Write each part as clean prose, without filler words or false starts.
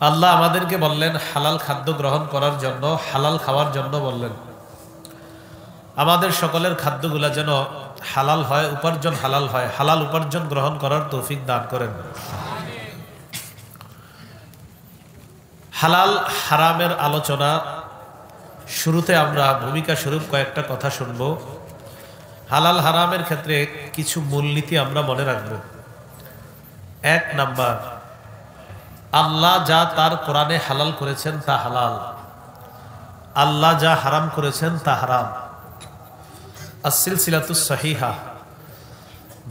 আল্লাহ আমাদেরকে বললেন হালাল খাদ্য গ্রহণ করার জন্য, হালাল খাওয়ার জন্য বললেন। আমাদের সকলের খাদ্যগুলা যেন হালাল হয়, উপার্জন হালাল হয়, হালাল উপার্জন গ্রহণ করার তৌফিক দান করেন। হালাল হারামের আলোচনা শুরুতে আমরা ভূমিকা স্বরূপ কয়েকটা কথা শুনবো। হালাল হারামের ক্ষেত্রে কিছু মূলনীতি আমরা মনে রাখবো। 1 নাম্বার, আল্লাহ যা তার কোরআনে হালাল করেছেন তা হালাল, আল্লাহ যা হারাম করেছেন তা হারাম। আস-সিলসিলাতুস সহিহা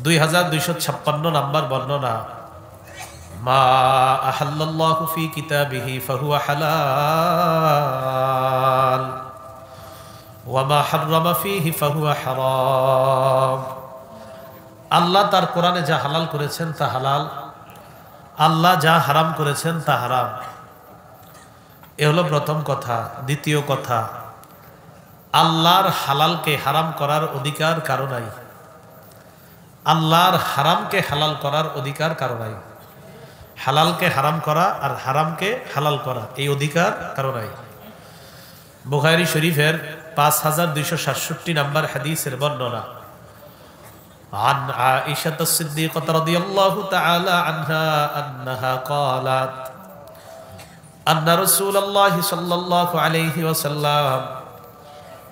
2256 নাম্বার বর্ণনা, মা আহাল্লাল্লাহু ফি কিতাবিহি ফাহুয়া হালাল ওয়া মা হাররামা ফিহি ফাহুয়া হারাম। আল্লাহ তার কোরআনে যা হালাল করেছেন তা হালাল, আল্লাহ যা হারাম করেছেন তা হারাম। এ হলো প্রথম কথা। দ্বিতীয় কথা, আল্লাহর হালালকে হারাম করার অধিকার কারো নাই, আল্লাহর হারামকে হালাল করার অধিকার কারো নাই। হালালকে হারাম করা আর হারামকে হালাল করা এই অধিকার কারো নাই। বুখারী শরীফের 5267 নাম্বার হাদিসের বর্ণনা, عن عائشة الصديقة رضي الله تعالى عنها أنها قالت أن رسول الله صلى الله عليه وسلم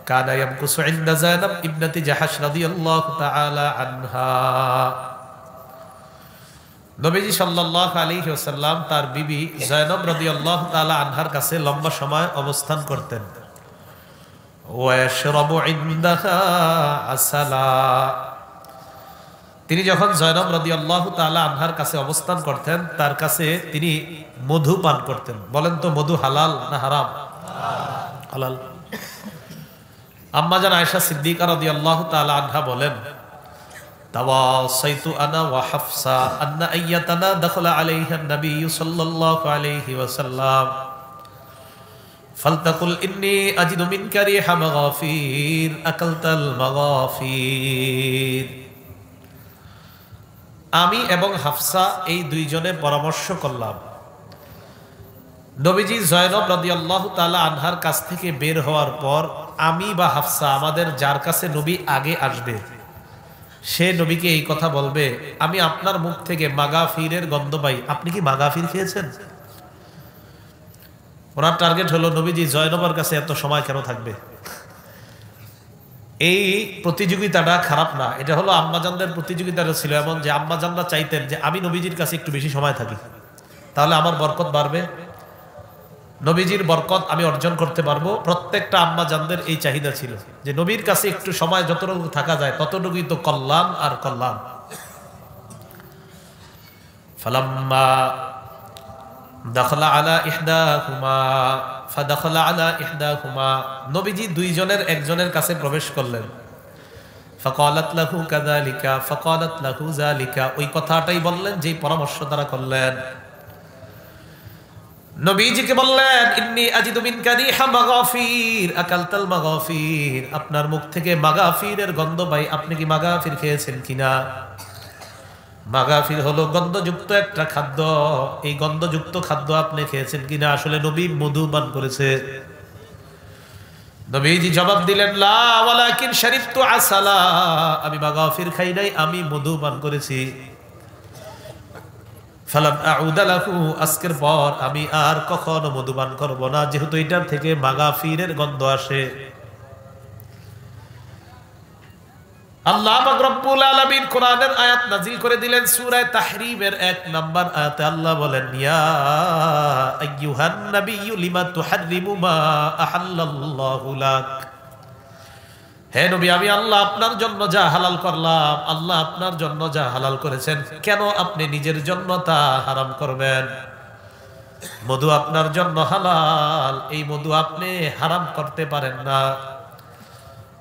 كان يمكث عند زينب ابنة جحش رضي الله تعالى عنها। নবীজি সাল্লাল্লাহু আলাইহি ওয়াসাল্লাম তার বিবি জয়নব রাদিয়াল্লাহু তাআলা আনহার কাছে লম্বা সময় অবস্থান করতেন। ওয়াশরাবু ইনদাহা আসালা, তিনি যখন জয়নব রাদিয়াল্লাহু তাআলা আনহার কাছে অবস্থান করতেন তার কাছে তিনি মধু পান করতেন। বলেন তো মধু হালাল না হারাম? হালাল। আম্মা জান আয়েশা সিদ্দিকা রাদিয়াল্লাহু তাআলা আনহা বলেন, তাওয়াসাইতু আনা ওয়া হাফসা আন্না আইয়াতানা দাখালা আলাইহা নবী সাল্লাল্লাহু আলাইহি ওয়াসাল্লাম ফালতাকুল ইন্নী আজিদু মিনকা রিহা মাগাফির আকালতাল মাগাফির। আমি এবং হাফসা এই দুইজনে পরামর্শ করলাম। নবীজি জয়নব রাদিয়াল্লাহু তাআলা আনহার কাছ থেকে বের হওয়ার পর আমি বা হাফসা আমাদের যার কাছে নবী আগে আসবে সে নবীকে এই কথা বলবে, আমি আপনার মুখ থেকে মাগাফিরের গন্ধ পাই, আপনি কি মাগাফির খেয়েছেন? ওনার টার্গেট হলো নবীজি জয়নবের কাছে এত সময় কেন থাকবে। এই প্রতিযোগিতাটা খারাপ না, এটা হলো আম্মাজানদের প্রতিযোগিতাটা ছিল এমন যে আম্মাজানরা চাইতেন যে আমি নবীজির কাছে একটু বেশি সময় থাকি, তাহলে আমার বরকত বাড়বে, নবীজির বরকত আমি অর্জন করতে পারবো। প্রত্যেকটা আম্মাজানদের এই চাহিদা ছিল যে নবীর কাছে একটু সময় যতটুকু থাকা যায় ততটুকুই তো কল্যাণ আর কল্যাণ। ফালাম্মা দাখালা আলা ইহদাহুমা ফাদাখালা আলা ইহদাহুমা, নবীজি দুইজনের একজনের কাছে প্রবেশ করলেন। ফাকালাত লাহু কাযালিকা ফাকালাত লাহু যালিকা, ওই কথাটাই বললেন যেই পরামর্শ তারা করলেন। নবীজিকে বললেন, ইন্নী আজিদু মিনকা রিহা মাগাফির আকালতাল মাগাফির, আপনার মুখ থেকে মাগাফিরের গন্ধ পাই, আপনি কি মাগাফির খেয়েছেন কিনা? মাগাফির হলো গন্ধযুক্ত একটা খাদ্য, এই গন্ধযুক্ত খাদ্য আপনি খেয়েছেন কিনা? আসলে নবী মধু পান করেছে। নবীজি জবাব দিলেন, লা ওয়ালাকিন শারিবতু আসালা, আমি মাগাফির খাই নাই, আমি মধু পান করেছি। ফালাম আউদা লাহু, আজকের পর আমি আর কখনো মধু পান করব না, যেহেতু এটার থেকে মাগাফিরের গন্ধ আসে। আল্লাহ পাক রব্বুল আলামিন কোরআনের আয়াত নাযিল করে দিলেন সূরা তাহরীমের 1 নাম্বার আয়াতে আল্লাহ বলেন, ইয়া আইয়ুহান নাবিয়্যু লিমা তুহাররিমু মা আহাল্লাল্লাহু লাক, হে নবী আমি আল্লাহ আপনার জন্য যা হালাল করলাম, আল্লাহ আপনার জন্য যা হালাল করেছেন কেন আপনি নিজের জন্য তা হারাম করবেন? মধু আপনার জন্য হালাল, এই মধু আপনি হারাম করতে পারেন না।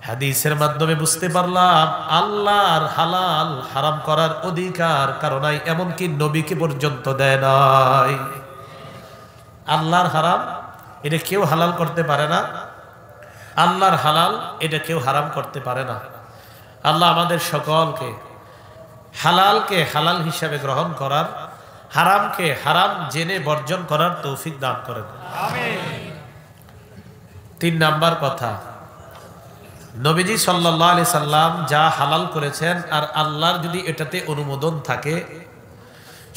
হাদিসের মাধ্যমে বুঝতে পারলাম আল্লাহর হালাল হারাম করার অধিকার কারো নাই, এমনকি নবীকে পর্যন্ত দেয় নাই। আল্লাহর হারাম এটা কেউ হালাল করতে পারে না, আল্লাহর হালাল এটা কেউ হারাম করতে পারে না। আল্লাহ আমাদের সকলকে হালালকে হালাল হিসাবে গ্রহণ করার হারামকে হারাম জেনে বর্জন করার তৌফিক দান করেন। আমিন। 3 নাম্বার কথা, নবীজি সাল্লাল্লাহু আলাইহি সাল্লাম যা হালাল করেছেন আর আল্লাহর যদি এটাতে অনুমোদন থাকে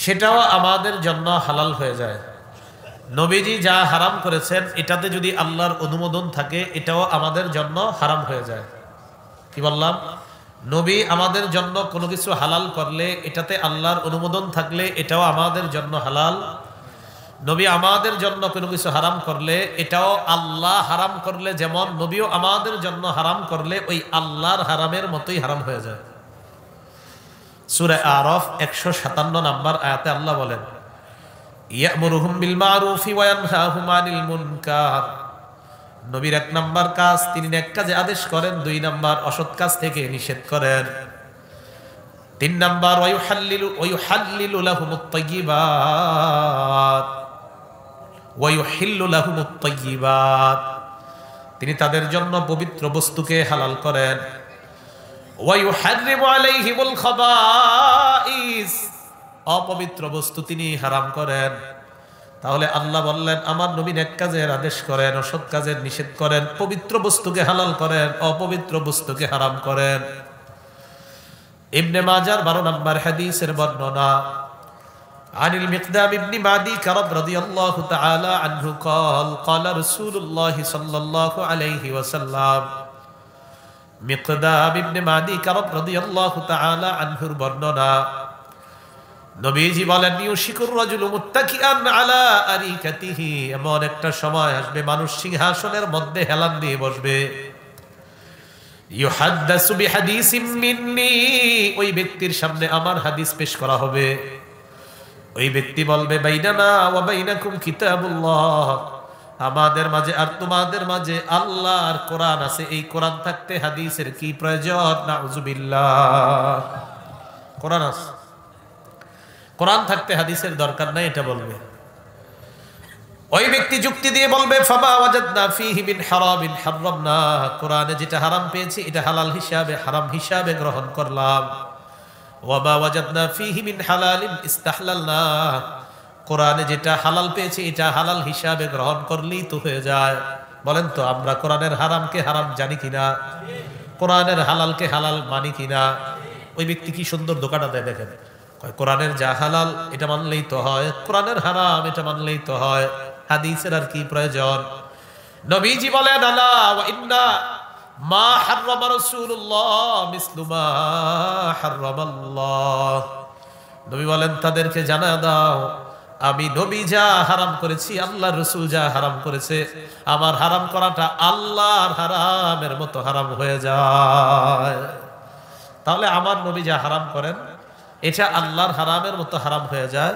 সেটাও আমাদের জন্য হালাল হয়ে যায়। নবীজি যা হারাম করেছেন এটাতে যদি আল্লাহর অনুমোদন থাকে এটাও আমাদের জন্য হারাম হয়ে যায়। কি বললাম? নবী আমাদের জন্য কোনো কিছু হালাল করলে এটাতে আল্লাহর অনুমোদন থাকলে এটাও আমাদের জন্য হালাল। নবী আমাদের জন্য কোনো কিছু হারাম করলে এটাও আল্লাহ হারাম করলে যেমন নবীও আমাদের জন্য হারাম করলে ওই আল্লাহর হারামের মতোই হারাম হয়ে যায়। সূরা আরাফ 157 নম্বর আয়াতে আল্লাহ বলেন, ইয়ামুরুহুম বিল মারুফি ওয়া ইয়ানহাহুম আনিল মুনকার। নবীর 1 নাম্বার কাজ, তিনি নেক কাজে আদেশ করেন, 2 নাম্বার অসৎ কাজ থেকে নিষেধ করেন, 3 নাম্বার ওয়া ইউহাল্লিলু লাহুমুত তাইয়্যিবাত ওয়া ইউহিল্লু লাহুমুত তাইয়্যিবাত। তিনি তাদের জন্য পবিত্র বস্তুকে হালাল করেন। ওয়া ইউহাররিমু আলাইহিমুল খাবাইস, অপবিত্র বস্তু তিনি হারাম করেন। তাহলে আল্লাহ বললেন আমার নবী নেক কাজের আদেশ করেন, অসৎ কাজের নিষেধ করেন, পবিত্র বস্তুকে হালাল করেন, অপবিত্র বস্তুকে হারাম করেন। ইবনে মাজার 12 নম্বর হাদিসের বর্ণনা, আনিল মিকদাম ইবনে মাদি কারব রাদিয়াল্লাহু তাআলা আনহু قال قال رسول الله صلى الله عليه وسلم। মিকদাম ইবনে মাদি কারব রাদিয়াল্লাহু তাআলা আনহুর বর্ণনা, নবীজি বলেন ইউশিকুর রাজুলু মুত্তাকিআন আলা আরিকাতিহি, এমন একটা সময় আসবে মানুষ সিংহাসনের মধ্যে হেলান দিয়ে বসবে। ইউহাদ্দাসু বিহাদিসিম মিন্নি, ওই ব্যক্তির সামনে আমার হাদিস পেশ করা হবে। ওই ব্যক্তি বলবে বাইনানা ওয়া বাইনাকুম কিতাবুল্লাহ, আমাদের মাঝে আর তোমাদের মাঝে আল্লাহর কোরআন আছে, এই কোরআন থাকতে হাদিসের কি প্রয়োজন? নাউযুবিল্লাহ। কোরআন আছে, কোরআন থাকতে হাদিসের দরকার নাই, এটা বলবে। ওই ব্যক্তি যুক্তি দিয়ে বলবে ফামা ওয়াজাদনা ফীহি মিন হারামিন হারামনা, কোরআনে যেটা হারাম পেয়েছি এটা হালাল হিসাবে হারাম হিসাবে গ্রহণ করলাম। ওয়া মা ওয়াজাদনা ফীহি মিন হালালিন ইস্তাহলালনা, কোরআনে যেটা হালাল পেয়েছি এটা হালাল হিসাবে গ্রহণ করলেই তো হয়ে যায়। বলেন তো আমরা কোরআনের হারামকে হারাম জানি কিনা? কোরআনের হালালকে হালাল মানি কিনা? ওই ব্যক্তি কি সুন্দর দোকানটা দেয় দেখেন, কোরআনের যা হালাল এটা মানলেই তো হয়, কোরআনের হারাম এটা মানলেই তো হয়, হাদিসের আর কি প্রয়োজন? নবীজি বলেন আলা ওয়া ইন্না মা হাররামা রাসূলুল্লাহ মিসলু মা হাররামাল্লাহ। নবী বলেন তাদেরকে জানা দাও আমি নবী যা হারাম করেছি আল্লাহর রাসূল যা হারাম করেছে, আমার হারাম করাটা আল্লাহর হারামের মতো হারাম হয়ে যায়। তাহলে আমার নবী যা হারাম করেন এটা আল্লাহর হারামের মতো হারাম হয়ে যায়,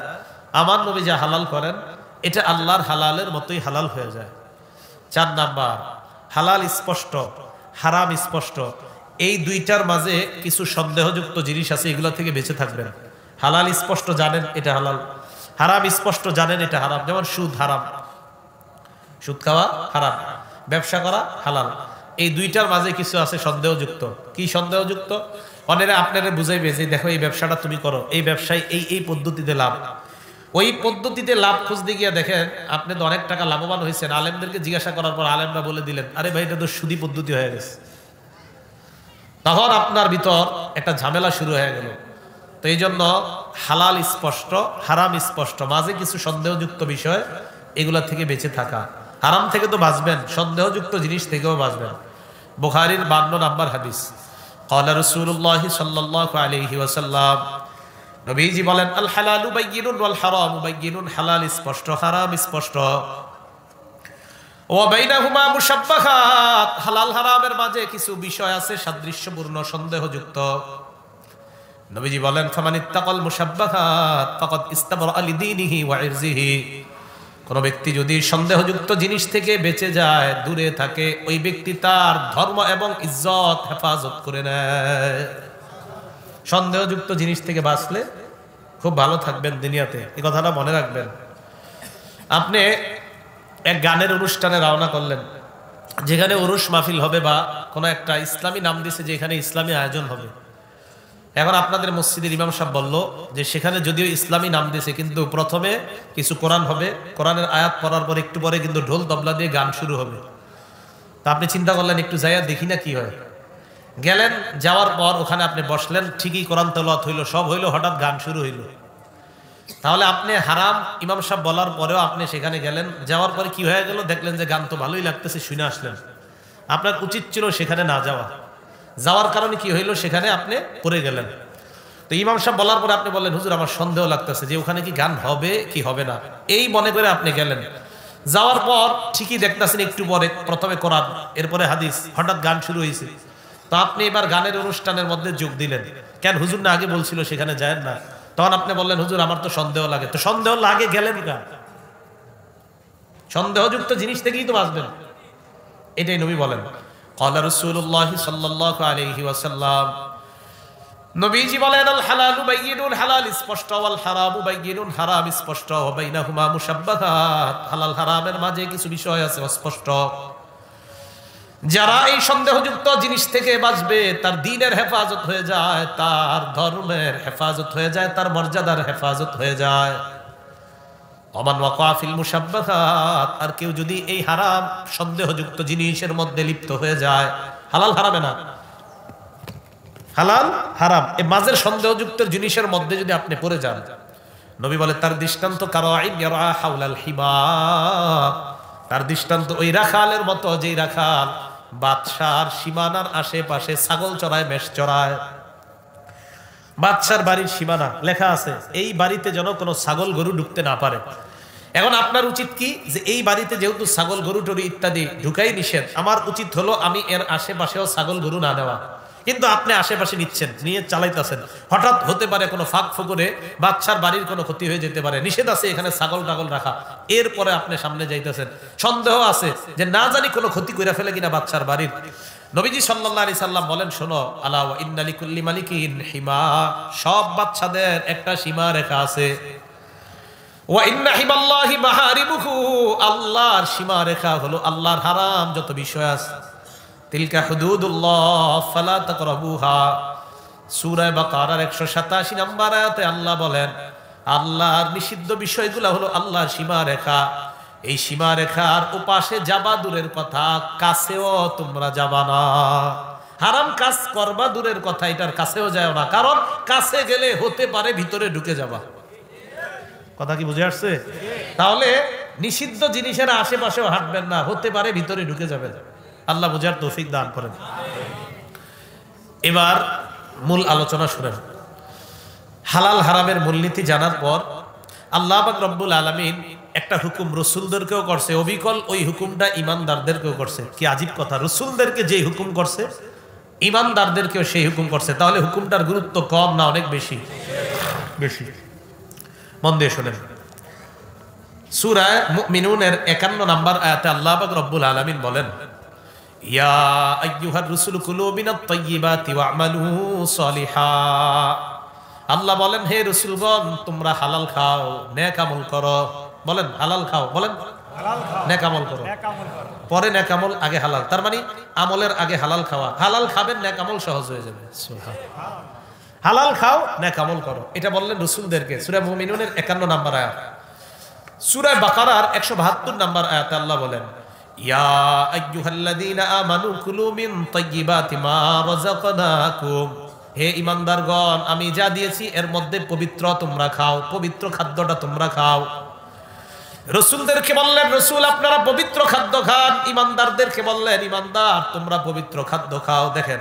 আমার নবী যা হালাল করেন এটা আল্লাহর হালালের মতোই হালাল হয়ে যায়। 4 নাম্বার, হালাল স্পষ্ট হারাম স্পষ্ট, এই দুইটার মাঝে কিছু সন্দেহযুক্ত জিনিস আছে, এগুলো থেকে বেঁচে থাকবেন। হালাল স্পষ্ট জানেন এটা হালাল, হারাম স্পষ্ট জানেন এটা হারাম। যেমন সুদ হারাম, সুদ খাওয়া হারাম, ব্যবসা করা হালাল, এই দুইটার মাঝে কিছু আছে সন্দেহযুক্ত। কি সন্দেহযুক্ত? অনেরে আপনারে বুঝাইবে যে দেখো এই ব্যবসাটা তুমি করো, এই ব্যবসায় এই পদ্ধতিতে লাভ, ওই পদ্ধতিতে লাভ খুঁজতে গিয়ে দেখেন আপনি তো অনেক টাকা লাভবান হয়েছেন, আলেমদেরকে জিজ্ঞাসা করার পর আলেমরা বলে দিলেন আরে ভাই এটা তো সুদি পদ্ধতি হয়ে গেছে, তখন আপনার ভিতর একটা ঝামেলা শুরু হয়ে গেল। তো এই জন্য হালাল স্পষ্ট হারাম স্পষ্ট, মাঝে কিছু সন্দেহযুক্ত বিষয়, এগুলা থেকে বেঁচে থাকা। হারাম থেকে তো বাঁচবেন, সন্দেহযুক্ত জিনিস থেকেও বাঁচবেন। বুখারীর 52 নম্বর হাদিস, قال رسول الله صلى الله عليه وسلم, নবীজি বলেন আল হালালু বাইয়িনুন ওয়াল হারামু বাইয়িনুন, হালাল স্পষ্ট হারাম স্পষ্ট। ওয়া বাইনাহুমা মুশাব্বাহাত, হালাল হারামের মাঝে কিছু বিষয় আছে সাদৃশ্যপূর্ণ সন্দেহযুক্ত। নবীজি বলেন ফামানিত্তাকাল মুশাব্বাহাত ফাকাদ ইস্তাবরা লিদীনিহি ওয়া ইরজিহি, কোন ব্যক্তি যদি সন্দেহযুক্ত জিনিস থেকে বেঁচে যায়, দূরে থাকে, ওই ব্যক্তি তার ধর্ম এবং ইজ্জত হেফাজত করে নেয়। সন্দেহযুক্ত জিনিস থেকে বাঁচলে খুব ভালো থাকবেন দুনিয়াতে, এই কথাটা মনে রাখবেন। আপনি এক গানের অনুষ্ঠানে রওনা করলেন, যেখানে উরুস মাহফিল হবে বা কোনো একটা ইসলামী নাম দিছে যে এখানে ইসলামী আয়োজন হবে, এখন আপনাদের মসজিদের ইমাম সাহেব বলল যে সেখানে যদিও ইসলামী নাম দিয়েছে, কিন্তু প্রথমে কিছু কোরআন হবে, কোরআনের আয়াত পড়ার পর একটু পরে কিন্তু ঢোল তবলা দিয়ে গান শুরু হবে। তা আপনি চিন্তা করলেন একটু যাইয়া দেখি না কি হয়। গেলেন, যাওয়ার পর ওখানে আপনি বসলেন, ঠিকই কোরআন তেলাওয়াত হইলো, সব হইলো, হঠাৎ গান শুরু হইলো। তাহলে আপনি হারাম ইমাম সাহেব বলার পরেও আপনি সেখানে গেলেন, যাওয়ার পরে কি হয়ে গেল, দেখলেন যে গান তো ভালোই লাগতেছে, শুনে আসলেন। আপনার উচিত ছিল সেখানে না যাওয়া, যাওয়ার কারণে কি হইলো, সেখানে আপনি পড়ে গেলেন। তো ইমাম সাহেব বলার পরে আপনি বললেন, হুজুর আমার সন্দেহ লাগতেছে যে ওখানে কি গান হবে কি হবে না, এই মনে করে আপনি গেলেন। যাওয়ার পর ঠিকই দেখতেছেন একটু পরে প্রথমে কোরআন, এরপরে হাদিস, হঠাৎ গান শুরু হয়েছে। তো আপনি এবার গানের অনুষ্ঠানের মধ্যে যোগ দিলেন। কেন, হুজুর না আগে বলছিল সেখানে যায়েন না? তখন আপনি বললেন, হুজুর আমার তো সন্দেহ লাগে। তো সন্দেহ লাগে গেলেন কেন? সন্দেহযুক্ত জিনিস থেকেই তো বাঁচবেন, এটাই নবী বলেন। ক্বালা রাসূলুল্লাহ সাল্লাল্লাহু আলাইহি ওয়াসাল্লাম, নবীজি বলেন, আল হালালু বাইয়িনুন, হালাল স্পষ্ট, ওয়াল হারামু বাইয়িনুন, হারাম স্পষ্ট, ওয়া বাইনাহুমা মুশাব্বাহাত, হালাল হারামের মাঝে কিছু বিষয় আছে অস্পষ্ট। যারা এই সন্দেহযুক্ত জিনিস থেকে বাঁচবে, তার দ্বীনের হেফাজত হয়ে যায়, তার ধর্মের হেফাজত হয়ে যায়, তার মর্যাদার হেফাজত হয়ে যায়। ওমান ওয়াকা ফিল মুশাব্বাহাত, আর কেউ যদি এই হারাম সন্দেহযুক্ত জিনিসের মধ্যে লিপ্ত হয়ে যায়, হালাল হারামে না, হালাল হারাম এই মাঝের সন্দেহযুক্ত জিনিসের মধ্যে যদি আপনি পড়ে যান, নবী বলে তার দৃষ্টান্ত কারাইন ইয়ারা হাওলাল হিমা, তার দৃষ্টান্ত ওই রাখালের মতো, যেই রাখাল বাদশার সীমানার আশেপাশে ছাগল চড়ায়, মেষ চড়ায়। বাদশার বাড়ির সীমানা লেখা আছে এই বাড়িতে যেন কোনো ছাগল গরু ঢুকতে না পারে। এখন আপনার উচিত কি, যে এই বাড়িতে যেহেতু ছাগল গরু টরু ইত্যাদি ঢুকাই নিষেধ, আমার উচিত হলো আমি এর আশেপাশেও ছাগল গরু না নেওয়া। কিন্তু আপনি আশেপাশে নিচ্ছেন, নিয়ে চালাইতেছেন, হঠাৎ হতে পারে কোনো ফাঁক ফোকরে বাদশার বাড়ির কোনো ক্ষতি হয়ে যেতে পারে, নিষেধ আছে এখানে ছাগল টাগল রাখা। এরপরে আপনি সামনে যাইতেছেন, সন্দেহ আছে যে না জানি কোনো ক্ষতি করে ফেলে কিনা বাদশার বাড়ির। নবীজি সাল্লাল্লাহু আলাইহি সাল্লাম বলেন, শোনো, আলা ওয়া ইন্না লিকুল্লি মালিকিন হিমা, সব বাদশাদের একটা সীমা রেখা আছে। ওয়া ইন্না হিমাল্লাহি মাহারিমুহু, আল্লাহর সীমা রেখা হলো আল্লাহর হারাম যত বিষয় আছে। তিলকা হুদুদুল্লাহ ফালা তাকরাবুহা, সূরা বাকারার 187 নম্বর আয়াতে আল্লাহ বলেন, আল্লাহর নিষিদ্ধ বিষয়গুলো হলো আল্লাহর সীমা রেখা। এই সীমা রেখার ওপাশে যাবা দূরের কথা, কাছেও তোমরা যাবা না। হারাম কাজ করবা দূরের কথা, এটার কাছেও যাও না, কারণ কাছে গেলে হতে পারে ভিতরে ঢুকে যাবা। কথা কি বুঝে আসছে? তাহলে নিষিদ্ধ জিনিসের আশেপাশেও হাঁটবেন না, হতে পারে ভিতরে ঢুকে যাবে। আল্লাহ বুঝার তৌফিক দান করেন। এবার মূল আলোচনা শুনেন। হালাল হারামের মূলনীতি জানার পর আল্লাহ পাক রব্বুল আলামিন একটা হুকুম রসুলদেরকেও করছে, অবিকল ওই হুকুমটা ইমানদারদেরকেও করছে। কি আজীব কথা, রসুলদেরকে যে হুকুম করছে ইমানদারদেরকেও সেই হুকুম করছে। তাহলে হুকুমটার গুরুত্ব কম না অনেক বেশি? বেশি। মন দিয়ে শোনেন, সূরা মুমিনুনের 51 নম্বর আয়াতে আল্লাহ পাক রব্বুল আলামিন বলেন, ইয়া আইয়ুহার রাসূল কুলু মিনাত তাইয়্যিবাতি ওয়া'মালু সলিহা। আল্লাহ বলেন, হে রাসূলগণ, তোমরা হালাল খাও, নেক আমল করো। বলেন হালাল খাও, বলেন হালাল খাও, নেক আমল করো। পরে নেক আমল, আগে হালাল। তার মানে আমলের আগে হালাল খাওয়া। হালাল খাবেন, নেক আমল সহজ হয়ে যাবে। সুবহানাল্লাহ। হালাল খাও, নেক আমল করো, এটা বললেন রাসূলদেরকে। সূরা মুমিনুনের 51 নম্বর আয়াত। সূরা বাকারার 172 নম্বর আয়াতে আল্লাহ বলেন, ইয়া আইয়ুহাল্লাযীনা আমানু কুলু মিন তাইয়্যিবাতি মা রাযাকনাকুম। হে ঈমানদারগণ, আমি যা দিয়েছি এর মধ্যে পবিত্র তোমরা খাও, পবিত্র খাদ্যটা তোমরা খাও। রাসূলদেরকে বললেন, রাসূল আপনারা পবিত্র খাদ্য খান। ঈমানদারদেরকে বললেন, ঈমানদার তোমরা পবিত্র খাদ্য খাও। দেখেন,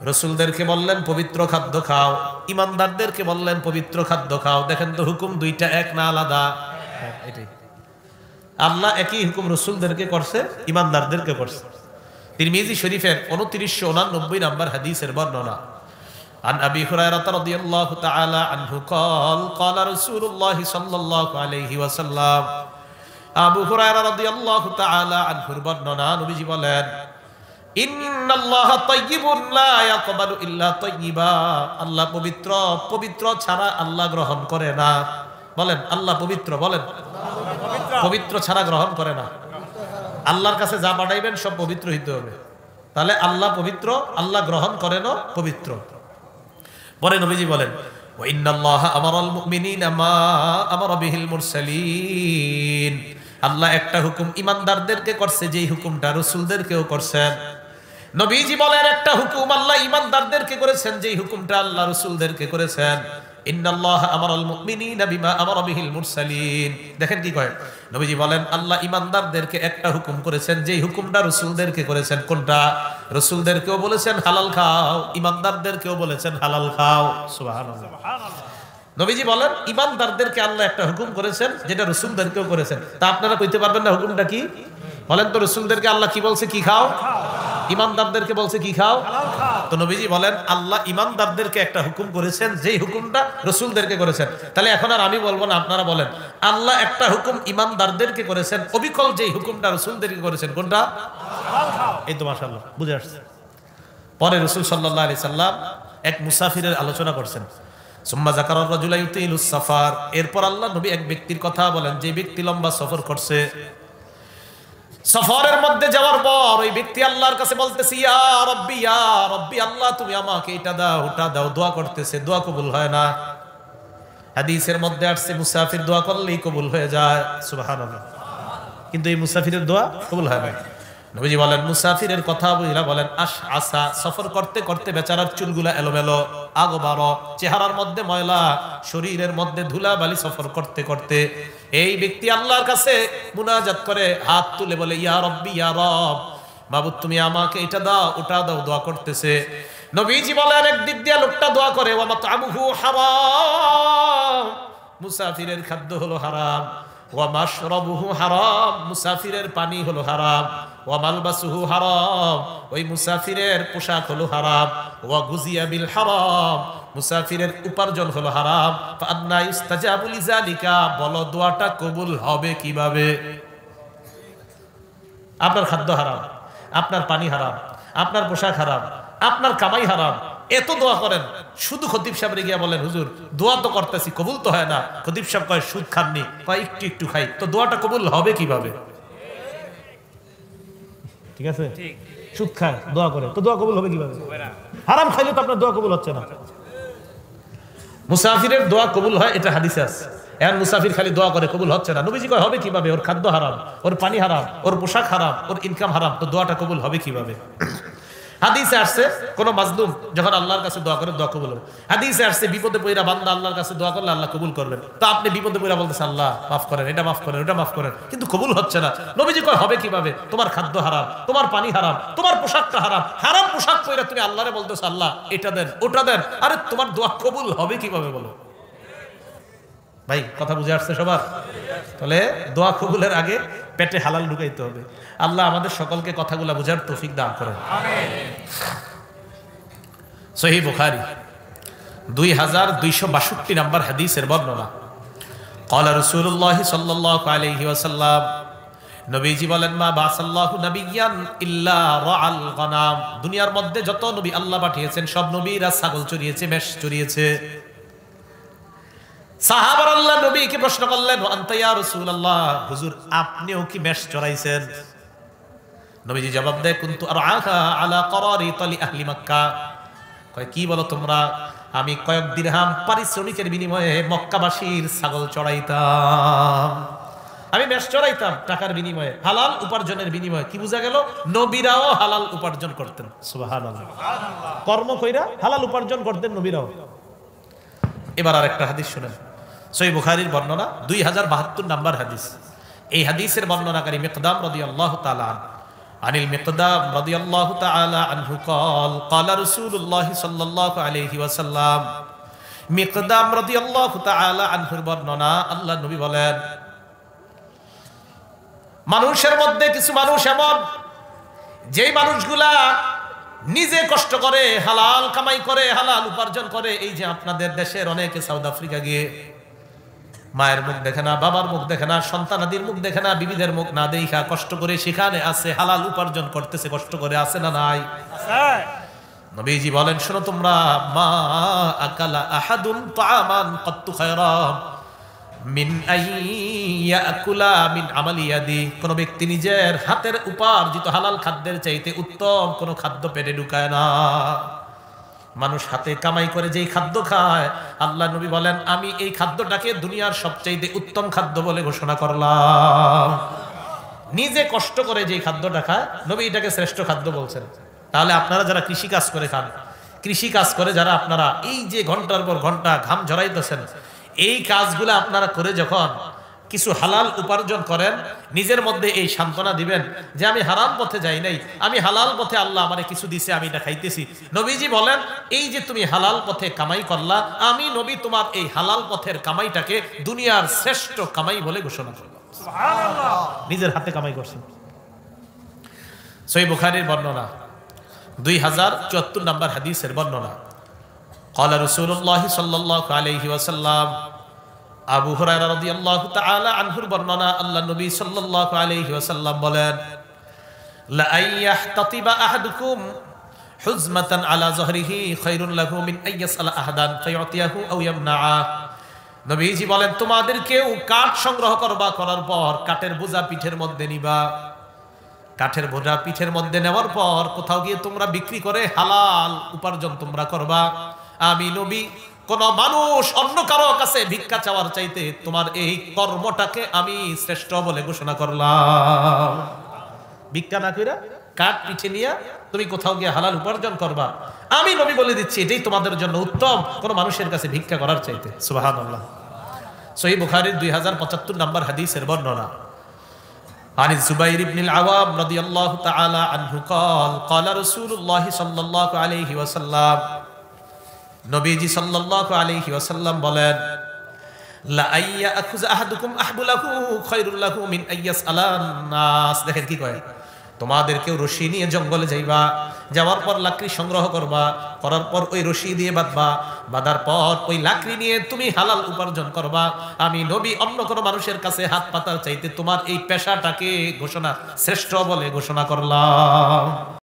রাসূলদেরকে বললেন পবিত্র খাদ্য খাও, ঈমানদারদেরকে বললেন পবিত্র খাদ্য খাও। দেখেন তো হুকুম দুইটা এক না আলাদা? এটাই আল্লাহ একই হুকুম রাসূলদেরকে করছে, ঈমানদারদেরকে করছে। তিরমিজি শরীফের 2989 নম্বর হাদিসের বর্ণনা। عن أبي هريرة رضي الله تعالى عنه قال قال رسول الله صلى الله عليه وسلم, আবু হুরায়রা রাদিয়াল্লাহু তাআলা আনহুর বর্ণনা, নবীজি বলেন, ইন্নাল্লাহা তাইয়্যিবুন লা ইয়াকবালু ইল্লা তাইয়্যিবা। আল্লাহ পবিত্র, পবিত্র ছাড়া আল্লাহ গ্রহণ করে না। বলেন আল্লাহ পবিত্র, বলেন পবিত্র ছাড়া গ্রহণ করে না। আল্লাহর কাছে যা পাঠাইবেন সব পবিত্র হইতে হবে। তাহলে আল্লাহ পবিত্র, আল্লাহ গ্রহণ করেনও পবিত্র। পরে নবীজি বলেন ওয়া ইন্নাল্লাহা আমারাল মুমিনিনা মা আমারা বিহিল মুরসালিন, আল্লাহ একটা হুকুম ঈমানদারদেরকে করছে যেই হুকুমটা রাসূলদেরকেও করছেন। নবীজি বলেন একটা হুকুম আল্লাহ ঈমানদারদেরকে করেছেন যেই হুকুমটা আল্লাহ রাসূলদেরকে করেছেন। ইন্নাল্লাহা আমারাল মুমিনিনা বিমা আমারা বিহিল মুরসালিন। দেখেন কি কয় নবীজি বলেন আল্লাহ ঈমানদারদেরকে একটা হুকুম করেছেন যেই হুকুমটা রাসূলদেরকে করেছেন। কোনটা? রাসূলদেরকেও বলেছেন হালাল খাও, ঈমানদারদেরকেও বলেছেন হালাল খাও। সুবহানাল্লাহ। নবীজি বলেন ঈমানদারদেরকে আল্লাহ একটা হুকুম করেছেন যেটা রাসূলদেরকেও করেছেন। তা আপনারা কইতে পারবেন না হুকুমটা কি? বলেন তো, রাসূলদেরকে আল্লাহ কি বলছে? কি খাও। ঈমানদারদেরকে বলছে কি খাও। তো নবীজি বলেন আল্লাহ ঈমানদারদেরকে একটা হুকুম করেছেন যেই হুকুমটা রাসূলদেরকে করেছেন। তাহলে এখন আর আমি বলবো না, আপনারা বলেন আল্লাহ একটা হুকুম ঈমানদারদেরকে করেছেন, অবিকল যেই হুকুমটা রাসূলদেরকে করেছেন কোনটা? এই তো মাশাআল্লাহ বুঝে আসছে। পরে রাসূল সাল্লাল্লাহু আলাইহি সাল্লাম এক মুসাফিরের আলোচনা করছেন। সুম্মা যাকারা রাজুলা ইউতিলুস সাফার, এরপর আল্লাহ নবী এক ব্যক্তির কথা বলেন যে ব্যক্তি লম্বা সফর করছে। সফরের মধ্যে যাওয়ার পর ওই ব্যক্তি আল্লাহর কাছে বলতেছে ইয়া রব্বি আল্লাহ তুমি আমাকে এটা দাও ওটা দাও, দোয়া করতেছে, দোয়া কবুল হয় না। হাদিসের মধ্যে আসছে মুসাফির দোয়া করলেই কবুল হয়ে যায়। সুবহানাল্লাহ। কিন্তু এই মুসাফিরের দোয়া কবুল হয় না। নবীজি বলেন মুসাফিরের কথা বলেন আসা, সফর করতে করতে বেচারার চুলগুলা এলোমেলো, আগবারো, চেহারার মধ্যে ময়লা, শরীরের মধ্যে ধুলাবালি, সফর করতে করতে এই ব্যক্তি আল্লাহর কাছে মুনাজাত করে, হাত তুলে বলে ইয়া রব্বি ইয়া রব, মাবুদ তুমি আমাকে এটা দাও ওটা দাও, দোয়া করতেছে। নবীজি বলেন একদিক দিয়ে লোকটা দোয়া করে ওয়া মাতআমুহু হারাম, মুসাফিরের খাদ্য হলো হারাম, ওয়া মাশরাবুহু হারাম, মুসাফিরের পানি হলো হারাম, ওয়া মালবাসুহু হারাম, ওই মুসাফিরের পোশাক হলো হারাম, ওয়া গুজিয়া বিল হারাম, মুসাফিরের উপার্জন হলো হারাম। ফাআন্না ইস্তাজাবু লিযালিকা, বলো দোয়াটা কবুল হবে কিভাবে? আপনার খাদ্য হারাম, আপনার পানি হারাম, আপনার পোশাক হারাম, আপনার কামাই হারাম, এত দোয়া করেন, শুধু খতিব সাহেবরে গিয়া বলেন হুজুর দোয়া তো করতেছি কবুল তো হয় না। খতিব সাহেব কয় সুদ খাননি, কয় একটু একটু খাই, তো দোয়াটা কবুল হবে কিভাবে? ঠিক আছে, সুদ খায় দোয়া করে, তো দোয়া কবুল হবে কিভাবে? হারাম খাইলে তো আপনার দোয়া কবুল হচ্ছে না। মুসাফিরের দোয়া কবুল হয় এটা হাদিসে আছে। এখন মুসাফির খালি দোয়া করে কবুল হচ্ছে না, নবীজি কয় হবে কিভাবে? ওর খাদ্য হারাম, ওর পানি হারাম, ওর পোশাক হারাম, ওর ইনকাম হারাম, তো দোয়াটা কবুল হবে কিভাবে? হাদিসে আসছে কোন মাজলুম যখন আল্লাহর কাছে দোয়া করে দোয়া কবুল হবে। হাদিসে আসছে বিপদে পড়া বান্দা আল্লাহর কাছে দোয়া করলে আল্লাহ কবুল করবেন। তো আপনি বিপদে পড়া বলতেছেন আল্লাহ মাফ করেন, এটা মাফ করেন, ওটা মাফ করেন, কিন্তু কবুল হচ্ছে না। নবীজি কয় হবে কিভাবে? তোমার খাদ্য হারাম, তোমার পানি হারাম, তোমার পোশাকটা হারাম, হারাম পোশাক পরে তুমি আল্লাহরে বলতেছো আল্লাহ এটা দেন ওটা দেন, আরে তোমার দোয়া কবুল হবে কিভাবে বলো? ভাই কথা বুঝে আসছে সবার? তাহলে দোয়া কবুলের আগে পেটে হালাল ঢুকাইতে হবে। আল্লাহ আমাদের সকলকে কথাগুলো বুঝার তৌফিক দান করেন। সহিহ বুখারী 2262 নম্বর হাদিসের বর্ণনা। ক্বালা রাসূলুল্লাহ সাল্লাল্লাহু আলাইহি ওয়াসাল্লাম, নবীজি বলেন মা বাসাল্লাহু নাবিয়্যান ইল্লা রাআল গনাম, দুনিয়ার মধ্যে যত নবী আল্লাহ পাঠিয়েছেন সব নবীরা ছাগল চড়িয়েছে, মেষ চড়িয়েছে। সাহাবারা আল্লাহ নবীকে প্রশ্ন করলেন আনতা ইয়া রাসূলুল্লাহ, হুজুর আপনিও কি মেষ চড়াইছেন? নবীজি জবাব দেয় কুনতু আরআহা আলা করারিতালি আহলি মক্কা, কয় কি বলো তোমরা, আমি কয়েক দিরহাম পারিশ্রমিকের বিনিময়ে মক্কাবাসীর ছাগল চড়াইতাম, আমি মেষ চড়াইতাম টাকার বিনিময়ে, হালাল উপার্জনের বিনিময়ে। কি বোঝা গেল? নবীরাও হালাল উপার্জন করতেন। সুবহানাল্লাহ, কর্ম কইরা হালাল উপার্জন করতেন নবীরাও। এবার আরেকটা হাদিস শুনেন, সহিহ বুখারীর বর্ণনা 2072 নম্বর হাদিস। এই হাদিসের বর্ণনাকারী মিকদাম রাদিয়াল্লাহু তাআলা আনিল মিকদাম রাদিয়াল্লাহু তাআলা আনহু قال قال رسول الله صلى الله عليه وسلم, মিকদাম রাদিয়াল্লাহু তাআলা আনহুর বর্ণনা, আল্লাহ নবী বলেন মানুষের মধ্যে কিছু মানুষ এমন যেই মানুষগুলা নিজে কষ্ট করে হালাল কামাই করে হালাল উপার্জন করে। এই যে আপনাদের দেশের অনেকে সাউথ আফ্রিকা গিয়ে মায়ের মুখ দেখে না, বাবার মুখ দেখে না, সন্তানাদির মুখ দেখে না, বিবিদের মুখ না দেখা কষ্ট করে সেখানে আছে, হালাল উপার্জন করতেছে, কষ্ট করে আছে না নাই? নবীজি বলেন শোনো তোমরা, মা আকালা আহাদুন তাআমান কাত্তু খায়রাম মিন আইয়াকুলা মিন আমালি ইয়াদি, কোন ব্যক্তি নিজের হাতের উপার্জিত হালাল খাদ্যের চাইতে উত্তম কোন খাদ্য পেটে ঢুকায় না। মানুষ হাতে কামাই করে যেই খাদ্য খায়, আল্লাহ নবী বলেন আমি এই খাদ্যটাকে দুনিয়ার সবচেয়ে উত্তম খাদ্য বলে ঘোষণা করলাম। নিজে কষ্ট করে যেই খাদ্যটা খায় নবী এটাকে শ্রেষ্ঠ খাদ্য বলছেন। তাহলে আপনারা যারা কৃষি কাজ করে খান, কৃষি কাজ করে যারা আপনারা এই যে ঘন্টার পর ঘন্টা ঘাম ঝরাইতেছেন, এই কাজগুলো আপনারা করে যখন কিছু হালাল উপার্জন করেন, নিজের মধ্যে এই সান্ত্বনা দিবেন যে আমি হারাম পথে যাই নাই, আমি হালাল পথে আল্লাহ আমারে কিছু দিছে, আমি এটা খাইতেছি। নবীজি বলেন এই যে তুমি হালাল পথে কামাই করলা, আমি নবী তোমার এই হালাল পথের কামাইটাকে দুনিয়ার শ্রেষ্ঠ কামাই বলে ঘোষণা করলাম। সুবহানাল্লাহ। নিজের হাতে কামাই করছেন। সহিহ বুখারীর বর্ণনা 2074 নম্বর হাদিসের বর্ণনা। قال رسول الله صلى الله عليه وسلم, আবু হুরায়রা রাদিয়াল্লাহু তাআলা আনহুর বর্ণনা, আল্লাহ নবী সাল্লাল্লাহু আলাইহি ওয়াসাল্লাম বলেন, লা আইয়াহতাতিবা আহাদুকুম হুজমাতান আলা যহরিহি খায়রুন লাহু মিন আইয়াসআলা আহাদান ফায়ুতিয়াহু আও ইয়ামনাআ। নবীজি বলেন তোমাদের কেউ কাঠ সংগ্রহ করার পর কাঠের বোঝা পিঠের মধ্যে নিবা, কাঠের বোঝা পিঠের মধ্যে নেওয়ার পর কোথাও গিয়ে তোমরা বিক্রি করে হালাল উপার্জন তোমরা করবা। আমি নবী কোন মানুষ অন্য কারো কাছে ভিক্ষা চাওয়ার চাইতে তোমার এই কর্মটাকে আমি শ্রেষ্ঠ বলে ঘোষণা করলাম। ভিক্ষা না কইরা কাঠ পিঠে নিয়ে তুমি কোথাও গিয়ে হালাল উপার্জন করবা, আমি নবী বলে দিচ্ছি এটাই তোমাদের জন্য উত্তম কোন মানুষের কাছে ভিক্ষা করার চাইতে। সুবহানাল্লাহ। সহিহ বুখারীর 2075 নম্বর হাদিসের বর্ণনা। عن الزبير بن العوام رضي الله تعالى عنه قال قال رسول الله صلى الله عليه وسلم, নবীজি সাল্লাল্লাহু আলাইহি ওয়াসাল্লাম বলেন, লা আইয়াখুয আহাদুকুম আহবুলাহু খায়রুল লাহু মিন আইয়াসআলান নাস। দেখেন কি কয়, তোমাদের কেউ রশি নিয়ে জঙ্গলে যাইবা, যাওয়ার পর লাকড়ি সংগ্রহ করবা, করার পর ওই রশি দিয়ে বাঁধবা, বাঁধার পর ওই লাকড়ি নিয়ে তুমি হালাল উপার্জন করবা। আমি নবী অন্য কোনো মানুষের কাছে হাত পাতার চাইতে তোমার এই পেশাটাকে শ্রেষ্ঠ বলে ঘোষণা করলাম।